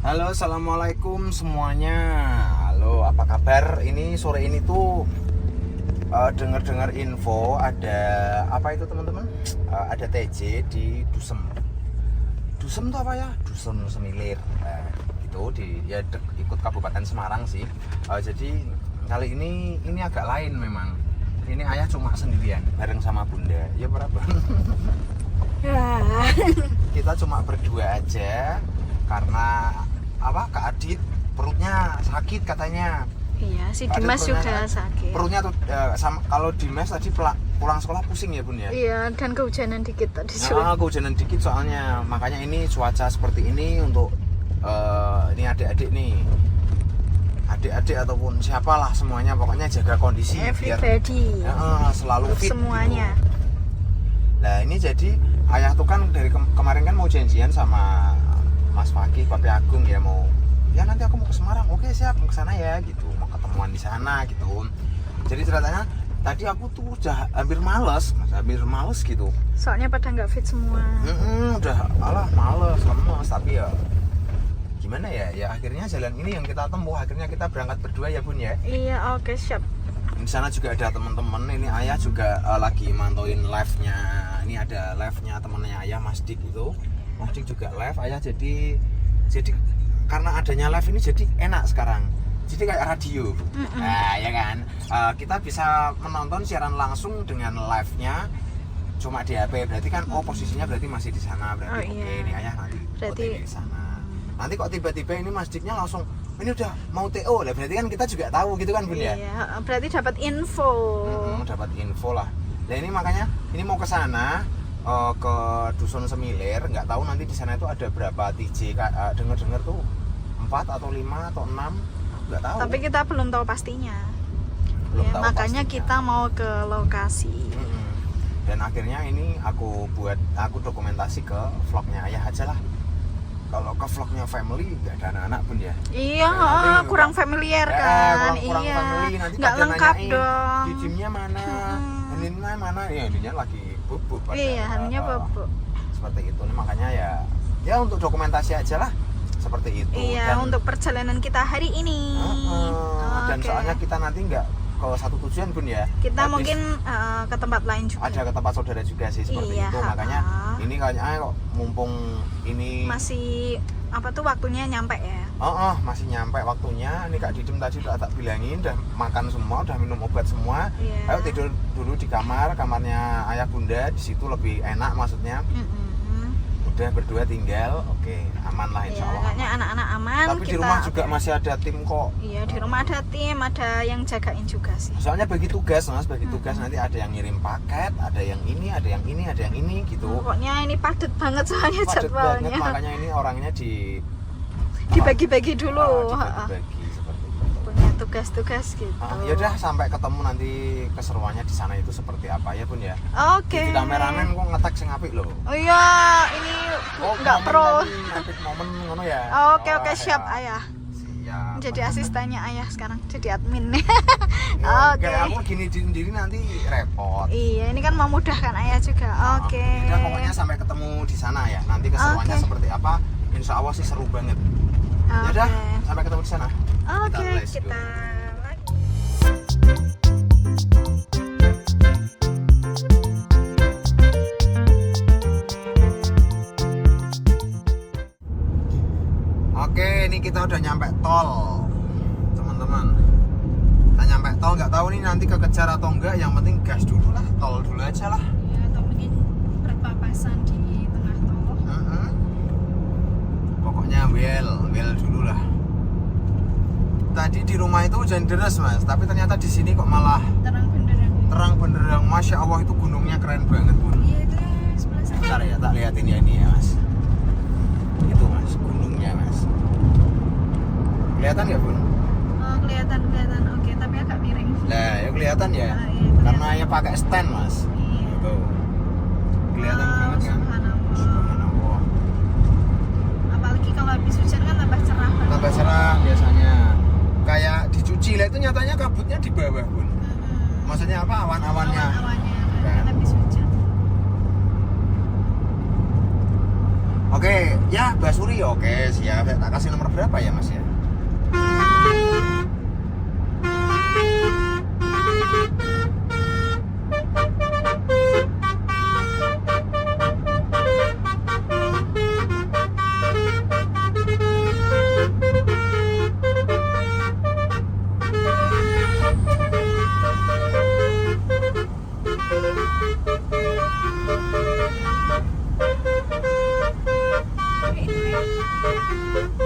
Halo, assalamualaikum semuanya. Halo, apa kabar? Ini sore ini tuh dengar info ada apa itu teman-teman? Ada TJ di Dusem. Dusem tuh apa ya? Dusun Semilir. Gitu ikut Kabupaten Semarang sih. Jadi kali ini agak lain memang. Ini ayah cuma sendirian bareng sama bunda. Ya berapa? Kita cuma berdua aja karena Kak Adit perutnya sakit katanya. Iya, si Dimas juga sakit. Perutnya tuh sama kalau Dimas tadi pulang sekolah pusing ya Bun ya. Iya, dan kehujanan dikit tadi. Kehujanan dikit soalnya. Makanya ini cuaca seperti ini untuk ini adik-adik nih. Adik-adik ataupun siapalah semuanya pokoknya jaga kondisi everybody. Biar selalu fit semuanya. Gitu. Nah, ini jadi ayah tuh kan dari kemarin kan mau janjian sama Mas Fakih, Papi Agung ya ya nanti aku mau ke Semarang. Oke, siap, mau ke sana ya gitu. Mau ketemuan di sana gitu. Jadi ceritanya tadi aku tuh udah hampir males gitu. Soalnya pada nggak fit semua. Udah males, lemes, tapi ya gimana ya? Ya akhirnya jalan ini yang kita tempuh. Akhirnya kita berangkat berdua ya Bun ya. Iya, oke, siap. Di sana juga ada teman-teman. Ini ayah juga lagi mantauin live-nya. Ini ada live-nya temennya ayah, Mas Dik itu. Mas Dik juga live. Ayah jadi karena adanya live ini jadi enak sekarang. Jadi kayak radio. Nah, ya kan. Kita bisa menonton siaran langsung dengan live-nya cuma di HP. Berarti kan posisinya berarti masih di sana. Berarti oke, ini ayah nanti di sana. Nanti kok tiba-tiba ini Mas Diknya langsung ini udah mau TO lah, berarti kan kita juga tahu gitu kan Bun ya. Iya, berarti dapat info. Dapat info lah. Nah ini makanya ini mau ke sana ke Dusun Semilir, nggak tahu nanti di sana itu ada berapa TJ. Dengar tuh 4 atau 5 atau 6, nggak tahu. Tapi kita belum tahu pastinya. Tahu makanya pastinya. Kita mau ke lokasi. Dan akhirnya ini aku dokumentasi ke vlognya ayah aja lah. Kalau ke vlognya family nggak ada anak-anak Bun ya. Iya, kurang familiar kan. Kurang family, nanti nggak lengkap dong. Di gymnya mana, Nina mana, ya Nina lagi bubuk. Iya, hanya bubuk. Seperti itu, makanya ya untuk dokumentasi aja lah, seperti itu. Iya, dan untuk perjalanan kita hari ini. Dan soalnya kita nanti nggak ke satu tujuan Bun ya. Kita mungkin ke tempat lain juga. Ada ke tempat saudara juga sih seperti itu. Makanya ini kayaknya kok mumpung ini masih waktunya nyampe ya. Masih nyampe waktunya. Ini Kak Didem tadi udah tak bilangin udah makan semua, udah minum obat semua. Ayo tidur dulu di kamarnya ayah bunda, di situ lebih enak maksudnya. Udah berdua tinggal, oke, aman lah insya Allah. Kayaknya anak-anak aman. Tapi di rumah juga masih ada tim kok. Iya, di rumah ada tim, ada yang jagain juga sih. Soalnya bagi tugas nanti ada yang ngirim paket, ada yang ini, ada yang ini, ada yang ini gitu. Pokoknya ini padat banget soalnya jadwalnya. Banget, makanya ini orangnya dibagi-bagi dulu. Dibagi seperti itu. Punya tugas-tugas gitu. Ya udah sampai ketemu nanti keseruannya di sana itu seperti apa ya Bun ya. Oke. Jadi kameramen kok ngetek sing apik loh. Oh iya, ini enggak pro. Epic momen ngono ya. Oke, siap ayah. Siap. Jadi asistennya ayah sekarang, jadi admin. Oke. Aku gini sendiri nanti repot. Iya, ini kan memudahkan ayah juga. Oke. Ya pokoknya sampai ketemu di sana ya. Nanti keseruannya seperti apa? Insya Allah sih seru banget. Ya udah, sampai ketemu di sana. Oke, kita lagi. Oke, ini kita udah nyampe tol, teman-teman. Kita nyampe tol, nggak tahu nih nanti kekejar atau enggak. Yang penting gas dulu lah, tol dulu aja lah. Ya, atau mungkin berpapasan di tengah tol. Pokoknya well dulu lah. Tadi di rumah itu hujan deras Mas, tapi ternyata di sini kok malah terang benderang. Masya Allah, itu gunungnya keren banget Bun. Iya, itu sebelah sana. Bentar ya, tak liatin ya ini ya Mas. Itu Mas, gunungnya Mas. Kelihatan nggak Bun? Kelihatan. Oke, tapi agak miring. Nah, ya kelihatan ya. Karena ya pakai stand Mas. Gitu. Kelihatan banget kan? Subhanallah. Apalagi kalau habis hujan kan tambah cerah. Tambah cerah biasanya. Kayak dicuci lah, itu nyatanya kabutnya di bawah Bun. Maksudnya apa? Awan-awannya. Awan-awannya kan habis hujan. Oke, ya Basuri. Oke, siap. Saya tak kasih nomor berapa ya Mas ya?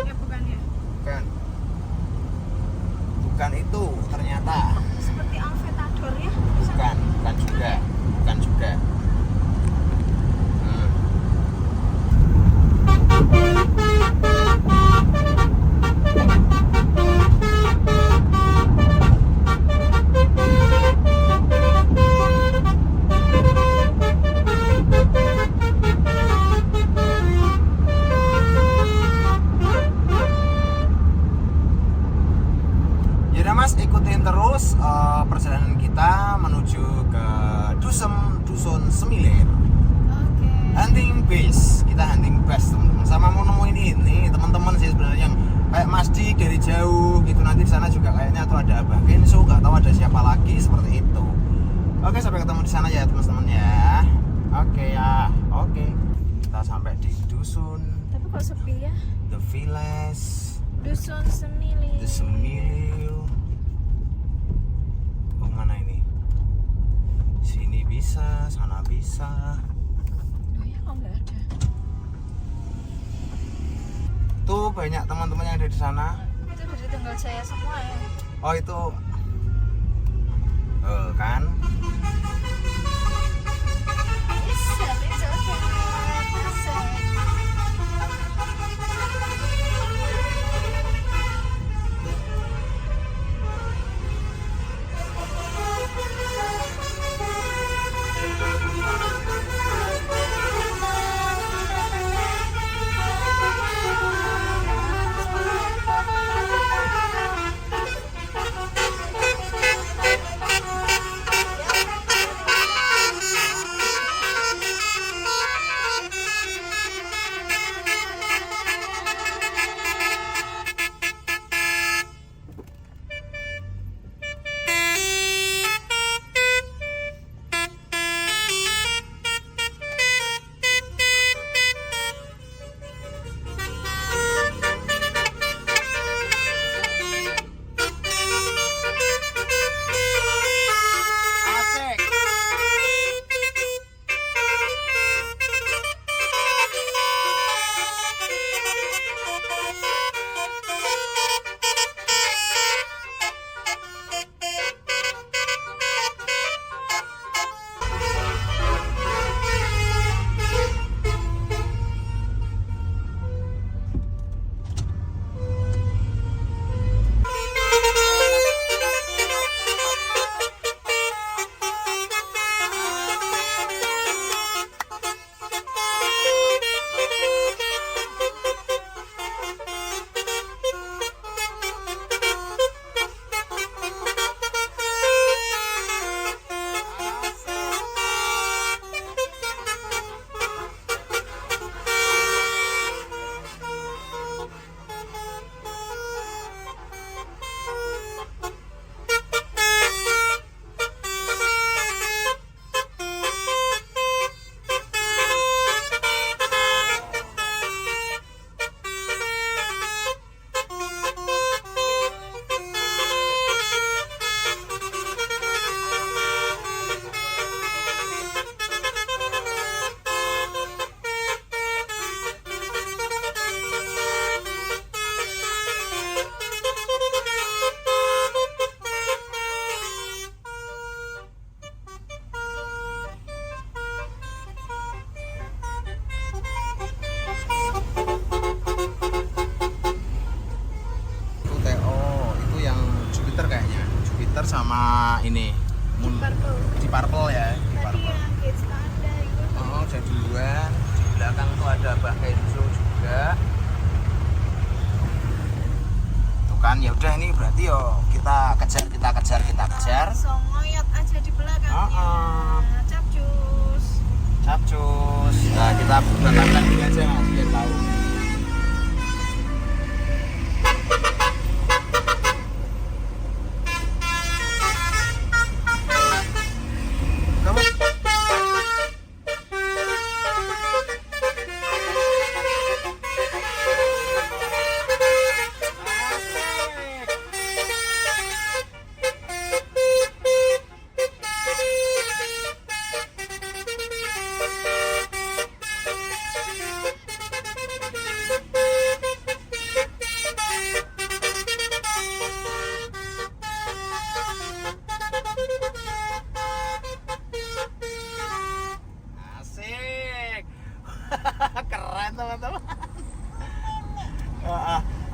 Ya bukan ya. Bukan. Bukan itu ternyata. Seperti Alvetador ya. Bukan juga. Bukan juga. Hmm. Yaudah Mas, ikutin terus perjalanan kita menuju ke Dusun Semilir. Oke. Hunting base, kita hunting base teman-teman. Sama mau nemuin ini teman-teman sih sebenarnya yang kayak Mas Dik dari jauh gitu. Nanti di sana juga kayaknya tuh ada Abah Kenso, nggak tahu ada siapa lagi seperti itu. Oke, sampai ketemu di sana ya teman-teman ya. Oke ya, oke. Kita sampai di dusun, Tapi kok sepi ya? the village, Dusun Semilir. the Semilir. Oh mana ini? Sini bisa, sana bisa. Oh ya, kok nggak ada? Tuh banyak teman-teman yang ada di sana. Itu dari Tunggal Jaya semua ya. Oh itu kan asik. Jupiter sama ini di Purple ya, di Tadi Purple. yang kids panda itu. Oh, udah duluan. Di belakang tuh ada Mbah Kenzo juga. Tuh kan, ya udah ini berarti yo kita kejar. Songoyot aja di belakangnya. Capcus. Capcus. Nah, kita berangkat ini aja Mas, biar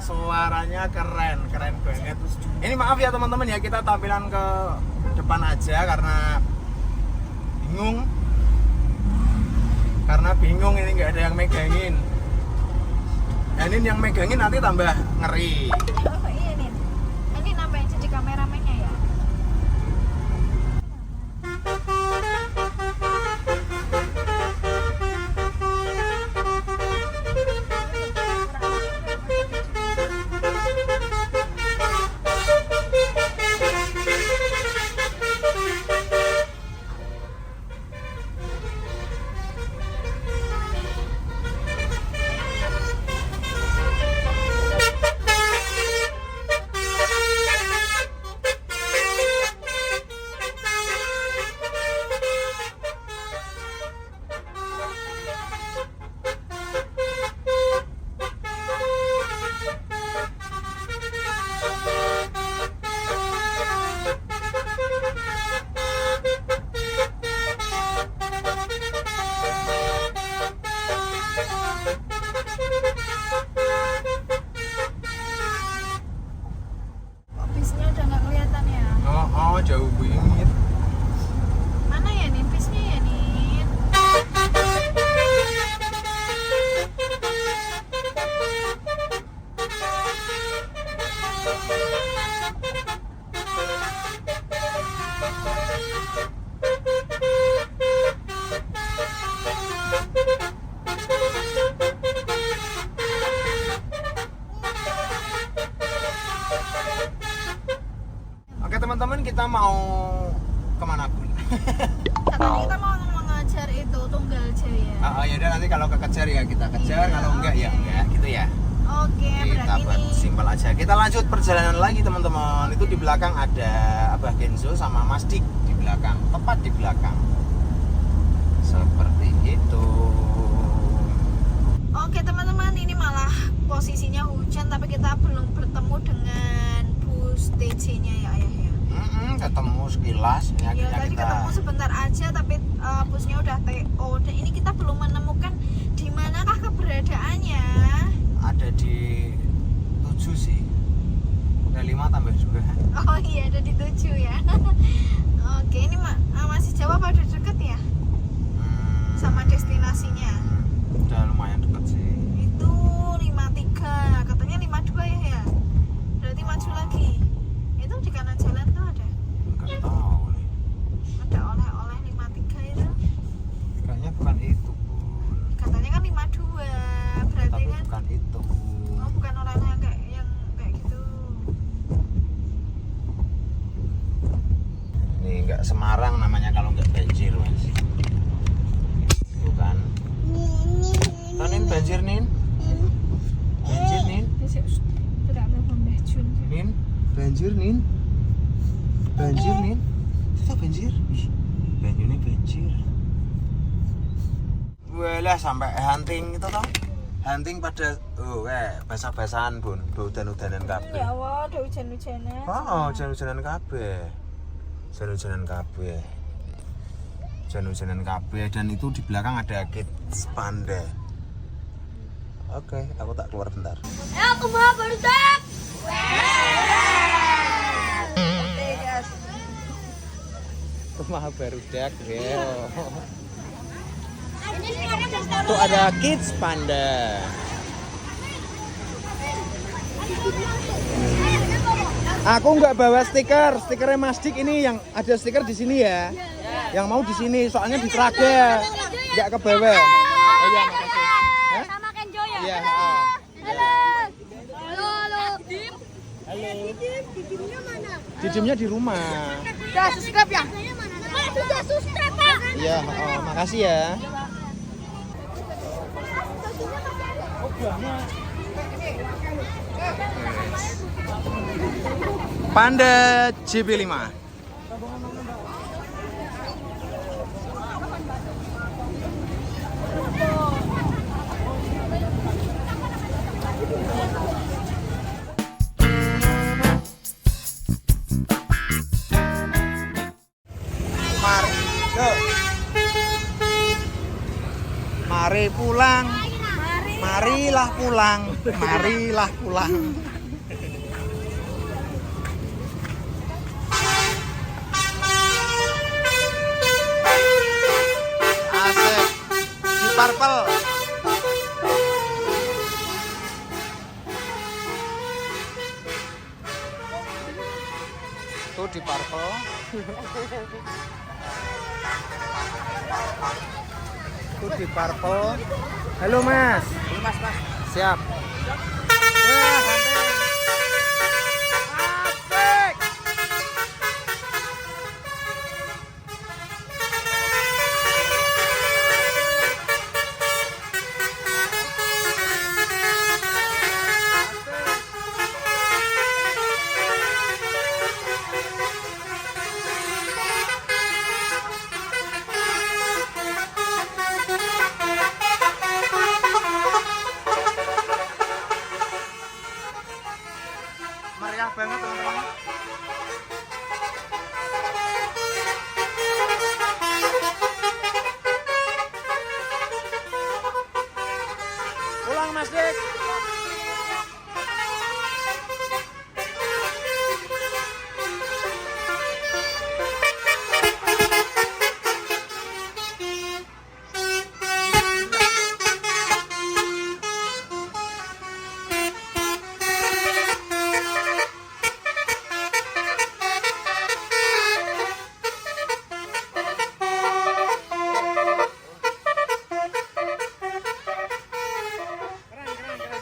suaranya keren banget. Ini maaf ya teman-teman ya, kita tampilan ke depan aja karena bingung ini nggak ada yang megangin. Nah, ini yang megangin nanti tambah ngeri. Oh iya nih. Ini nambahin jadi kameramennya ya. Bisnya udah nggak kelihatan ya. Oh jauh banget. Mana ya nih bisnya ya nih? Oke teman-teman, kita mau kemana pun. Katanya kita mau mengejar itu Tunggal Jaya. Ya udah, nanti kalau kekejar ya kita kejar, Iya, kalau enggak ya oke. enggak gitu ya. Oke, Kita berarti buat nih. simpel aja. Kita lanjut perjalanan lagi teman-teman. Itu di belakang ada Abah Genzo sama Mas Dik di belakang, tepat di belakang. Seperti itu. Oke teman-teman, ini malah posisinya hujan tapi kita belum bertemu dengan bus TC-nya ya ayah ya. Ketemu sekilas. Ya Akhirnya tadi kita ketemu sebentar aja tapi busnya udah TO dan ini kita belum menemukan di manakah keberadaannya. ada di 7 sih. Udah 5 tambah 2. Oh iya ada di 7 ya. Oke ini masih jauh apa udah deket ya sama destinasinya? Udah lumayan deket sih. Itu 53 katanya 52 ya. Berarti maju lagi. Itu di kanan jalan tuh ada. Enggak tahu nih. Ada oleh-oleh 53 itu. Kayaknya bukan itu, Bun. Katanya kan 52. Berarti Tapi kan bukan itu. oh bukan oleh-oleh yang kayak gitu. Nih enggak Semarang namanya kalau enggak banjir, Mas. Bukan. Nin banjir, Nin. Banjir, Nin. Tidak telepon Mbah Jun. Nin, banjir, Nin. Banjir, Nin. Itu banjir. Ih, banyune banjir. Walah sampai hunting itu toh. Hunting pada basah-basahan, Bun. Udan-udanan kabeh. Ya Allah, ada hujan-hujanan. Oh, hujan-hujanan kabeh. Hujan-hujanan kabeh. Hujan-hujanan kabeh dan itu di belakang ada Kids Panda. Oke, aku tak keluar bentar. Aku mau berdak. Rumah baru dak, ya. Tuh ada Kids Panda. Aku nggak bawa stikernya Mas Dik ini yang ada stiker di sini ya. Yang mau di sini, soalnya di Traga nggak ke bawah. Oh iya, makasih. Hah? Sama Kenjo ya? Iya. Halo. Halo. Dim. Halo. Didimnya mana? Didimnya di rumah. Udah subscribe ya? Sudah subscribe, Pak. Iya, makasih ya. Panda JB5. Mari pulang. Marilah pulang, marilah pulang. Asik. Di Purple. Tuh di Purple. Tuh di Purple. Halo Mas. Halo Mas. Siap. Wah, hampir. Asik. Meriah banget teman-teman. Pulang Mas Dik. Keren.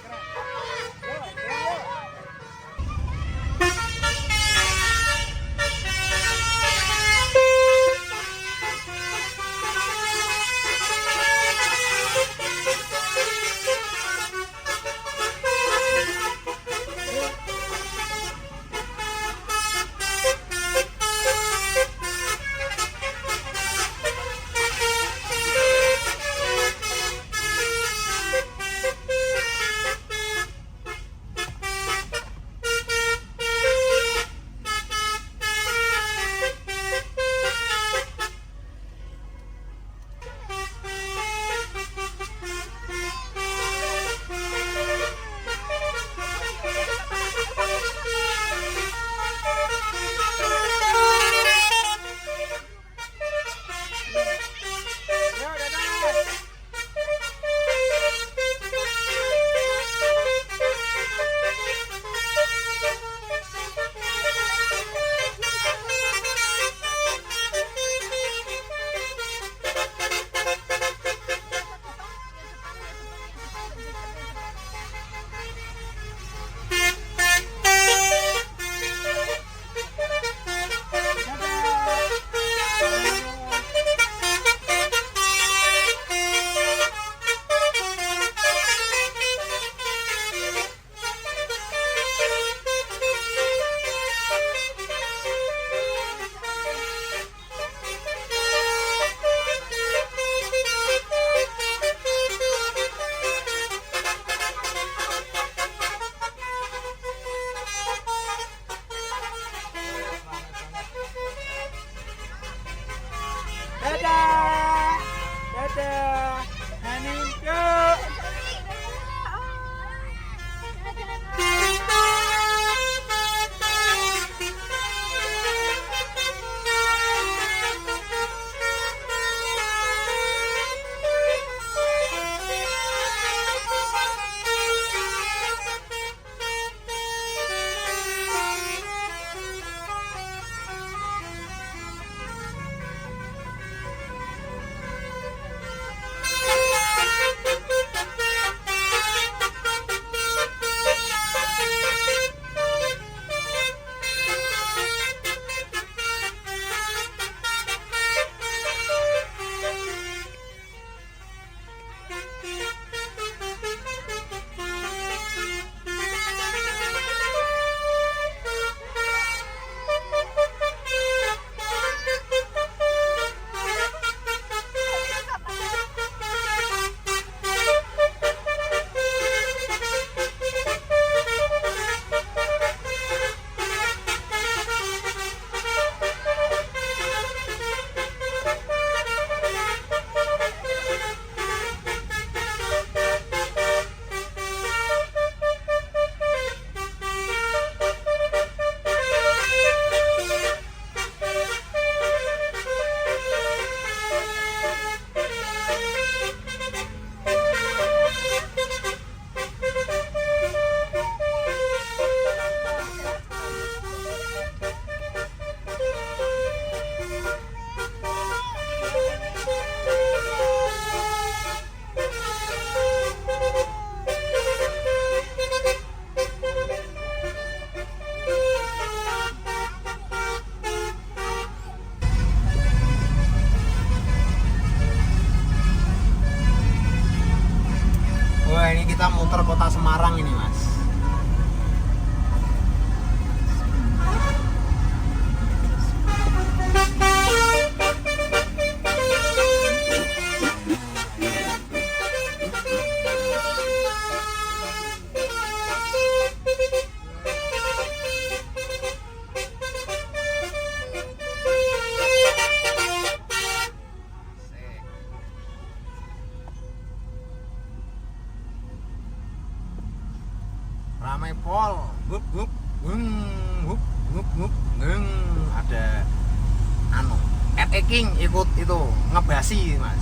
Ada King ikut itu ngebasi mas.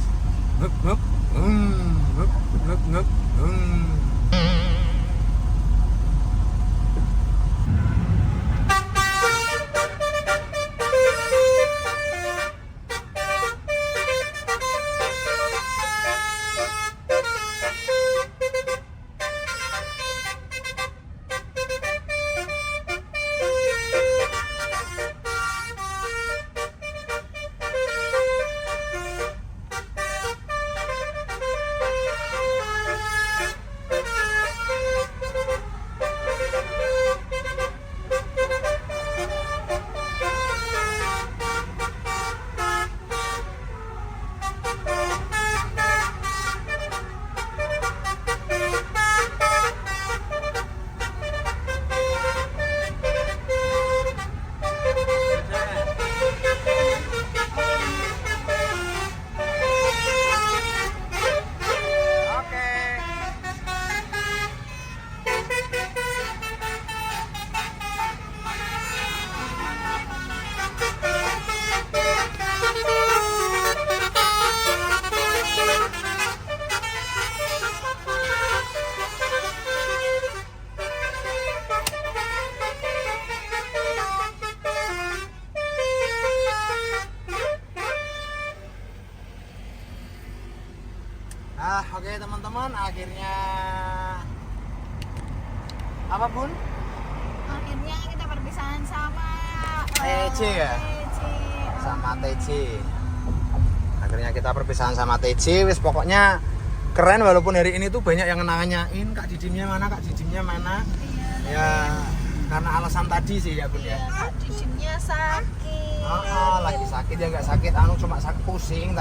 Oke teman-teman, akhirnya apa bun? Akhirnya kita perpisahan sama TJ ya? Sama TJ. Akhirnya kita perpisahan sama TJ. Wis pokoknya keren, walaupun hari ini tuh banyak yang nanyain Kak Didimnya mana, Kak Didimnya mana. Iya, Ya karena alasan tadi sih ya bun ya. Kak Didimnya sakit. Lagi sakit ya, nggak sakit cuma sakit pusing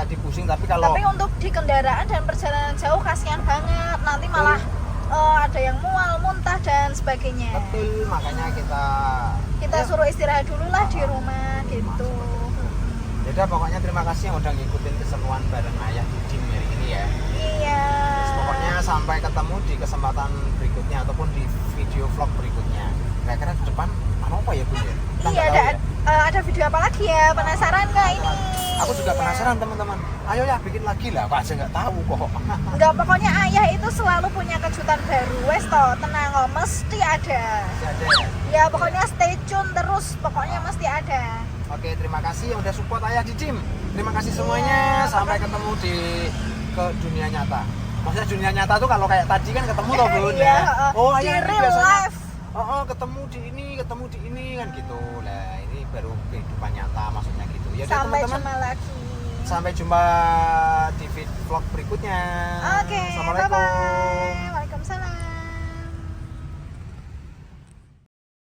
tapi kalau Tapi untuk di kendaraan dan perjalanan jauh kasihan banget, nanti malah ada yang mual, muntah dan sebagainya. betul, makanya Kita suruh istirahat dulu lah di rumah gitu. Yaudah pokoknya terima kasih yang udah ngikutin keseruan bareng Ayah Didim hari ini ya. Iya. Pokoknya sampai ketemu di kesempatan berikutnya ataupun di video vlog berikutnya. Kira-kira ke depan apa ya bun ya? Kita Iya, nggak tahu ya. ada video apa lagi ya? Penasaran nggak ini? Aku juga penasaran teman-teman. Ayo ya bikin lagi lah, aku aja nggak tahu kok. Enggak, pokoknya ayah itu selalu punya kejutan baru. Wes toh, tenang kok, mesti ada. Masih ada ya? Ya pokoknya stay tune terus, pokoknya mesti ada. Oke, terima kasih yang udah support Ayah Didim. Terima kasih semuanya. Sampai ketemu ke dunia nyata. Maksudnya dunia nyata tuh kalau kayak tadi kan ketemu toh bun Iya, ya. di Ayah ini real biasanya life. ketemu di ini kan gitu. Lah, ini baru kehidupan nyata maksudnya gitu. Ya udah, Sampai teman-teman. jumpa lagi. Sampai jumpa di vlog berikutnya. Oke, Assalamualaikum. bye-bye.